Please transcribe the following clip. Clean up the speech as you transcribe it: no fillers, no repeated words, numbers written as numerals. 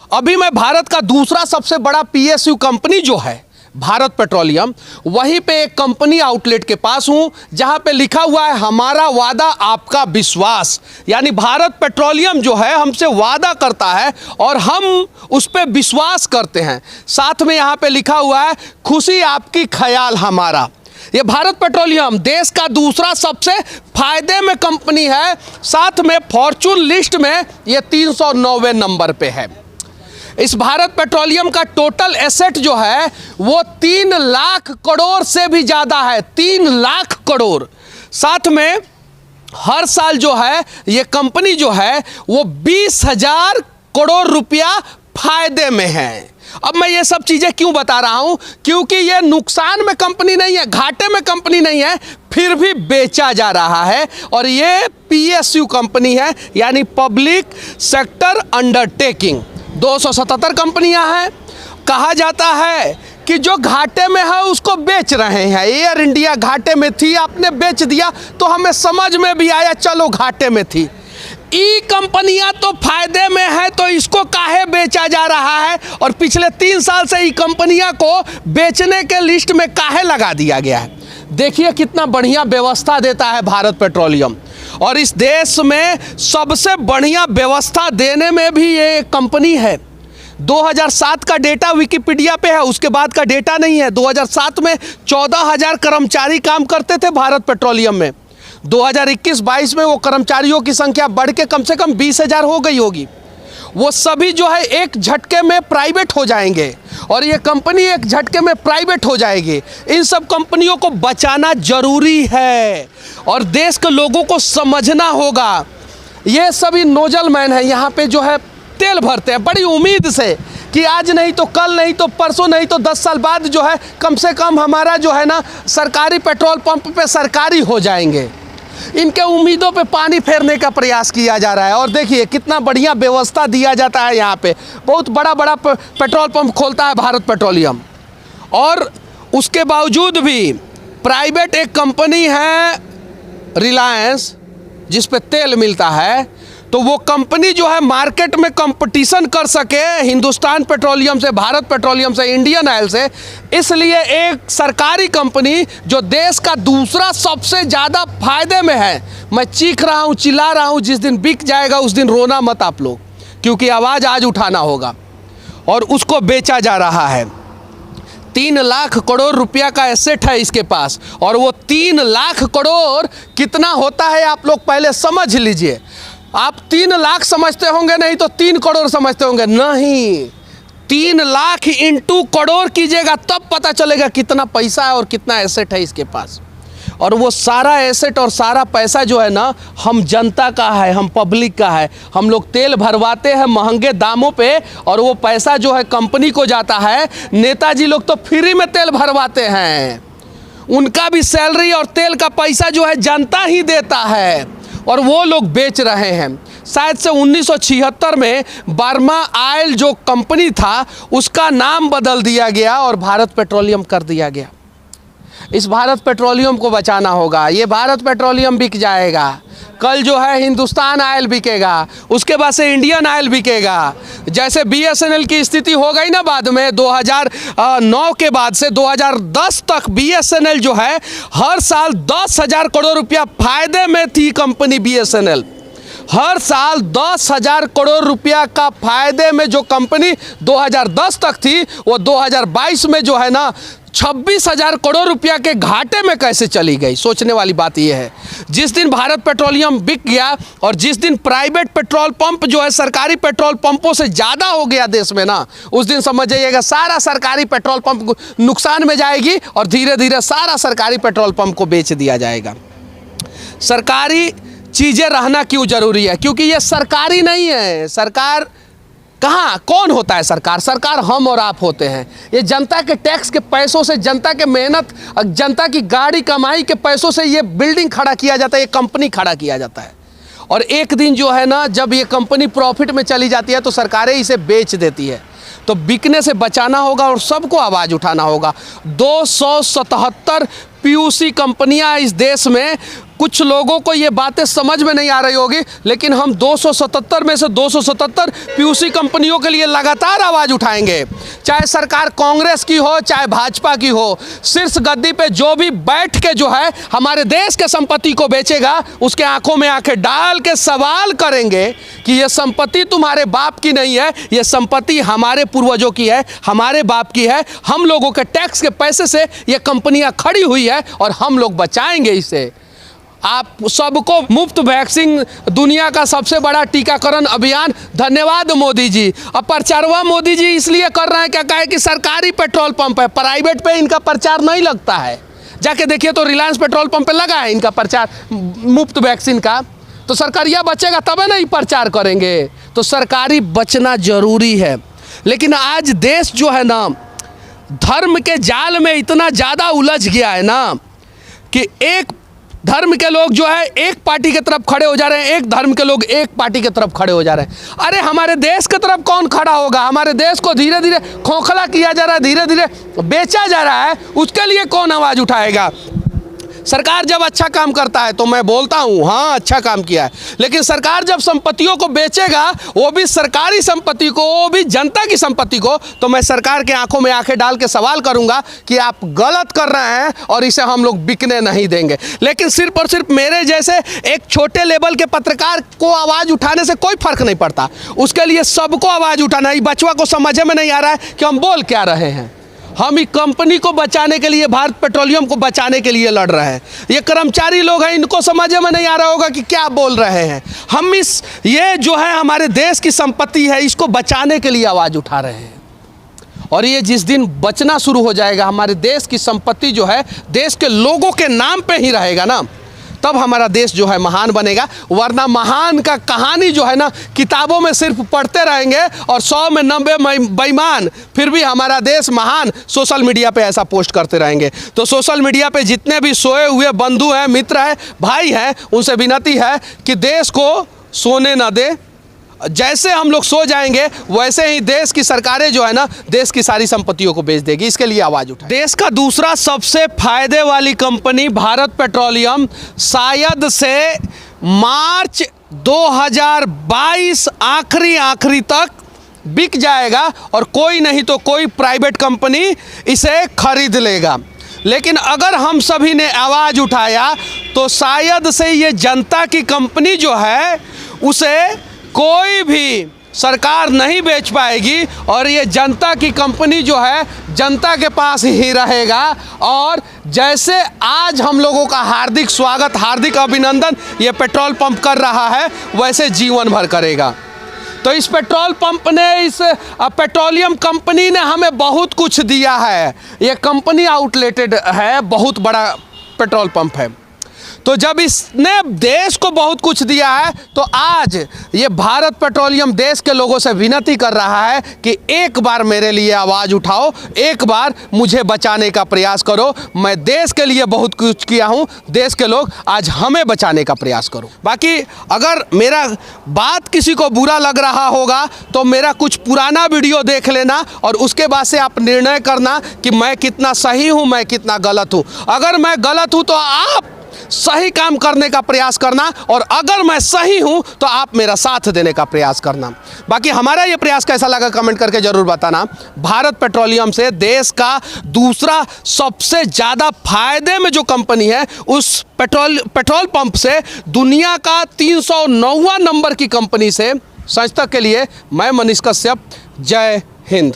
अभी मैं भारत का दूसरा सबसे बड़ा पीएसयू कंपनी जो है भारत पेट्रोलियम, वहीं पे एक कंपनी आउटलेट के पास हूं जहां पे लिखा हुआ है हमारा वादा आपका विश्वास। यानी भारत पेट्रोलियम जो है हमसे वादा करता है और हम उस पे विश्वास करते हैं। साथ में यहां पे लिखा हुआ है खुशी आपकी ख्याल हमारा। ये भारत पेट्रोलियम देश का दूसरा सबसे फायदे में कंपनी है। साथ में फॉर्चून लिस्ट में ये 309वें नंबर पे है। इस भारत पेट्रोलियम का टोटल एसेट जो है वो 3 लाख करोड़ से भी ज़्यादा है, 3 लाख करोड़। साथ में हर साल जो है ये कंपनी जो है वो 20,000 करोड़ रुपया फायदे में है। अब मैं ये सब चीज़ें क्यों बता रहा हूं? क्योंकि ये नुकसान में कंपनी नहीं है, घाटे में कंपनी नहीं है, फिर भी बेचा जा रहा है। और ये पीएसयू कंपनी है, यानी पब्लिक सेक्टर अंडरटेकिंग। 277 कंपनियां हैं। कहा जाता है कि जो घाटे में है उसको बेच रहे हैं। एयर इंडिया घाटे में थी, आपने बेच दिया तो हमें समझ में भी आया चलो घाटे में थी। ई कंपनियां तो फायदे में है तो इसको काहे बेचा जा रहा है? और पिछले 3 साल से ई कंपनियां को बेचने के लिस्ट में काहे लगा दिया गया है? देखिए कितना बढ़िया व्यवस्था देता है भारत पेट्रोलियम। और इस देश में सबसे बढ़िया व्यवस्था देने में भी ये कंपनी है। 2007 का डेटा विकिपीडिया पे है, उसके बाद का डेटा नहीं है। 2007 में 14,000 कर्मचारी काम करते थे भारत पेट्रोलियम में। 2021-22 में वो कर्मचारियों की संख्या बढ़ के कम से कम 20,000 हो गई होगी। वो सभी जो है एक झटके में प्राइवेट हो जाएंगे और ये कंपनी एक झटके में प्राइवेट हो जाएगी। इन सब कंपनियों को बचाना जरूरी है और देश के लोगों को समझना होगा। ये सभी नोजल मैन हैं, यहाँ पे जो है तेल भरते हैं बड़ी उम्मीद से कि आज नहीं तो कल, नहीं तो परसों, नहीं तो 10 साल बाद जो है कम से कम हमारा जो है ना सरकारी पेट्रोल पंप पे सरकारी हो जाएंगे। इनके उम्मीदों पे पानी फेरने का प्रयास किया जा रहा है। और देखिए कितना बढ़िया व्यवस्था दिया जाता है। यहाँ पे बहुत बड़ा बड़ा पेट्रोल पंप खोलता है भारत पेट्रोलियम और उसके बावजूद भी प्राइवेट एक कंपनी है रिलायंस जिस पे तेल मिलता है, तो वो कंपनी जो है मार्केट में कंपटीशन कर सके हिंदुस्तान पेट्रोलियम से, भारत पेट्रोलियम से, इंडियन ऑयल से, इसलिए एक सरकारी कंपनी जो देश का दूसरा सबसे ज़्यादा फायदे में है, मैं चीख रहा हूँ, चिल्ला रहा हूँ, जिस दिन बिक जाएगा उस दिन रोना मत आप लोग, क्योंकि आवाज़ आज उठाना होगा। और उसको बेचा जा रहा है। 3 लाख करोड़ रुपया का एसेट है इसके पास। और वो 3 लाख करोड़ कितना होता है आप लोग पहले समझ लीजिए। आप 3 लाख समझते होंगे, नहीं तो 3 करोड़ समझते होंगे। नहीं, 3 लाख इंटू करोड़ कीजिएगा तब पता चलेगा कितना पैसा है और कितना एसेट है इसके पास। और वो सारा एसेट और सारा पैसा जो है ना हम जनता का है, हम पब्लिक का है। हम लोग तेल भरवाते हैं महंगे दामों पे और वो पैसा जो है कंपनी को जाता है। नेताजी लोग तो फ्री में तेल भरवाते हैं, उनका भी सैलरी और तेल का पैसा जो है जनता ही देता है और वो लोग बेच रहे हैं। शायद से 1976 में बर्मा ऑयल जो कंपनी था उसका नाम बदल दिया गया और भारत पेट्रोलियम कर दिया गया। इस भारत पेट्रोलियम को बचाना होगा। ये भारत पेट्रोलियम बिक जाएगा, कल जो है हिंदुस्तान ऑयल बिकेगा, उसके बाद से इंडियन ऑयल बिकेगा। जैसे बीएसएनएल की स्थिति हो गई ना बाद में 2009 के बाद से 2010 तक बीएसएनएल जो है हर साल 10,000 करोड़ रुपया फायदे में थी कंपनी बीएसएनएल। हर साल 10,000 करोड़ रुपया का फायदे में जो कंपनी 2010 तक थी, वो 2022 में जो है ना 26,000 करोड़ रुपया के घाटे में कैसे चली गई? सोचने वाली बात यह है। जिस दिन भारत पेट्रोलियम बिक गया और जिस दिन प्राइवेट पेट्रोल पंप जो है सरकारी पेट्रोल पंपों से ज़्यादा हो गया देश में ना, उस दिन समझ जाइएगा सारा सरकारी पेट्रोल पंप नुकसान में जाएगी और धीरे धीरे सारा सरकारी पेट्रोल पंप को बेच दिया जाएगा। सरकारी चीज़ें रहना क्यों ज़रूरी है? क्योंकि ये सरकारी नहीं है। सरकार कहाँ, कौन होता है सरकार? सरकार हम और आप होते हैं। ये जनता के टैक्स के पैसों से, जनता के मेहनत, जनता की गाड़ी कमाई के पैसों से ये बिल्डिंग खड़ा किया जाता है, ये कंपनी खड़ा किया जाता है। और एक दिन जो है ना जब ये कंपनी प्रॉफिट में चली जाती है तो सरकारें इसे बेच देती है। तो बिकने से बचाना होगा और सबको आवाज़ उठाना होगा। 277 पीयूसी कंपनियां इस देश में कुछ लोगों को ये बातें समझ में नहीं आ रही होगी, लेकिन हम 277 में से 277 पीयूसी कंपनियों के लिए लगातार आवाज़ उठाएंगे। चाहे सरकार कांग्रेस की हो, चाहे भाजपा की हो, शीर्ष गद्दी पे जो भी बैठ के जो है हमारे देश के संपत्ति को बेचेगा, उसके आंखों में आंखें डाल के सवाल करेंगे कि ये संपत्ति तुम्हारे बाप की नहीं है, ये संपत्ति हमारे पूर्वजों की है, हमारे बाप की है। हम लोगों के टैक्स के पैसे से ये कंपनियां खड़ी हुई है और हम लोग बचाएंगे इसे। आप सबको मुफ्त वैक्सीन, दुनिया का सबसे बड़ा टीकाकरण अभियान। धन्यवाद मोदी जी। अब प्रचारवा मोदी जी इसलिए कर रहे हैं क्या, कहे कि सरकारी पेट्रोल पंप है, प्राइवेट पे इनका प्रचार नहीं लगता है। जाके देखिए तो रिलायंस पेट्रोल पंप पे लगा है इनका प्रचार मुफ्त वैक्सीन का। तो सरकारिया बचेगा तबे नहीं प्रचार करेंगे। तो सरकारी बचना जरूरी है। लेकिन आज देश जो है ना, धर्म के जाल में इतना ज़्यादा उलझ गया है ना कि एक धर्म के लोग जो है एक पार्टी की तरफ खड़े हो जा रहे हैं, एक धर्म के लोग एक पार्टी की तरफ खड़े हो जा रहे हैं। अरे हमारे देश की तरफ कौन खड़ा होगा? हमारे देश को धीरे धीरे खोखला किया जा रहा है, धीरे धीरे बेचा जा रहा है, उसके लिए कौन आवाज़ उठाएगा? सरकार जब अच्छा काम करता है तो मैं बोलता हूँ हाँ अच्छा काम किया है, लेकिन सरकार जब संपत्तियों को बेचेगा, वो भी सरकारी संपत्ति को, वो भी जनता की संपत्ति को, तो मैं सरकार के आंखों में आंखें डाल के सवाल करूंगा कि आप गलत कर रहे हैं और इसे हम लोग बिकने नहीं देंगे। लेकिन सिर्फ और सिर्फ मेरे जैसे एक छोटे लेवल के पत्रकार को आवाज़ उठाने से कोई फर्क नहीं पड़ता, उसके लिए सबको आवाज़ उठाना है। बचवा को समझ में नहीं आ रहा है कि हम बोल क्या रहे हैं। हम इस कंपनी को बचाने के लिए, भारत पेट्रोलियम को बचाने के लिए लड़ रहे हैं। ये कर्मचारी लोग हैं, इनको समझ में नहीं आ रहा होगा कि क्या बोल रहे हैं। हम ये जो है हमारे देश की संपत्ति है, इसको बचाने के लिए आवाज़ उठा रहे हैं। और ये जिस दिन बचना शुरू हो जाएगा, हमारे देश की संपत्ति जो है देश के लोगों के नाम पे ही रहेगा ना, तब हमारा देश जो है महान बनेगा। वरना महान का कहानी जो है ना किताबों में सिर्फ पढ़ते रहेंगे और 100 में 90 बेईमान, फिर भी हमारा देश महान सोशल मीडिया पे ऐसा पोस्ट करते रहेंगे। तो सोशल मीडिया पे जितने भी सोए हुए बंधु हैं, मित्र हैं, भाई हैं, उनसे विनती है कि देश को सोने ना दे। जैसे हम लोग सो जाएंगे वैसे ही देश की सरकारें जो है ना देश की सारी संपत्तियों को बेच देगी। इसके लिए आवाज़ उठाएं। देश का दूसरा सबसे फायदे वाली कंपनी भारत पेट्रोलियम शायद से मार्च 2022 आखिरी तक बिक जाएगा और कोई नहीं तो कोई प्राइवेट कंपनी इसे खरीद लेगा। लेकिन अगर हम सभी ने आवाज़ उठाया तो शायद से ये जनता की कंपनी जो है उसे कोई भी सरकार नहीं बेच पाएगी और ये जनता की कंपनी जो है जनता के पास ही रहेगा। और जैसे आज हम लोगों का हार्दिक स्वागत, हार्दिक अभिनंदन ये पेट्रोल पंप कर रहा है, वैसे जीवन भर करेगा। तो इस पेट्रोल पंप ने, इस पेट्रोलियम कंपनी ने हमें बहुत कुछ दिया है। ये कंपनी आउटलेटेड है, बहुत बड़ा पेट्रोल पंप है। तो जब इसने देश को बहुत कुछ दिया है तो आज ये भारत पेट्रोलियम देश के लोगों से विनती कर रहा है कि एक बार मेरे लिए आवाज़ उठाओ, एक बार मुझे बचाने का प्रयास करो। मैं देश के लिए बहुत कुछ किया हूँ, देश के लोग आज हमें बचाने का प्रयास करो। बाकी अगर मेरा बात किसी को बुरा लग रहा होगा तो मेरा कुछ पुराना वीडियो देख लेना और उसके बाद से आप निर्णय करना कि मैं कितना सही हूँ, मैं कितना गलत हूँ। अगर मैं गलत हूँ तो आप सही काम करने का प्रयास करना और अगर मैं सही हूं तो आप मेरा साथ देने का प्रयास करना। बाकी हमारा ये प्रयास कैसा लगा कमेंट करके जरूर बताना। भारत पेट्रोलियम से देश का दूसरा सबसे ज़्यादा फायदे में जो कंपनी है, उस पेट्रोल पंप से दुनिया का 309वां नंबर की कंपनी से। सच तक के लिए मैं मनीष कश्यप। जय हिंद।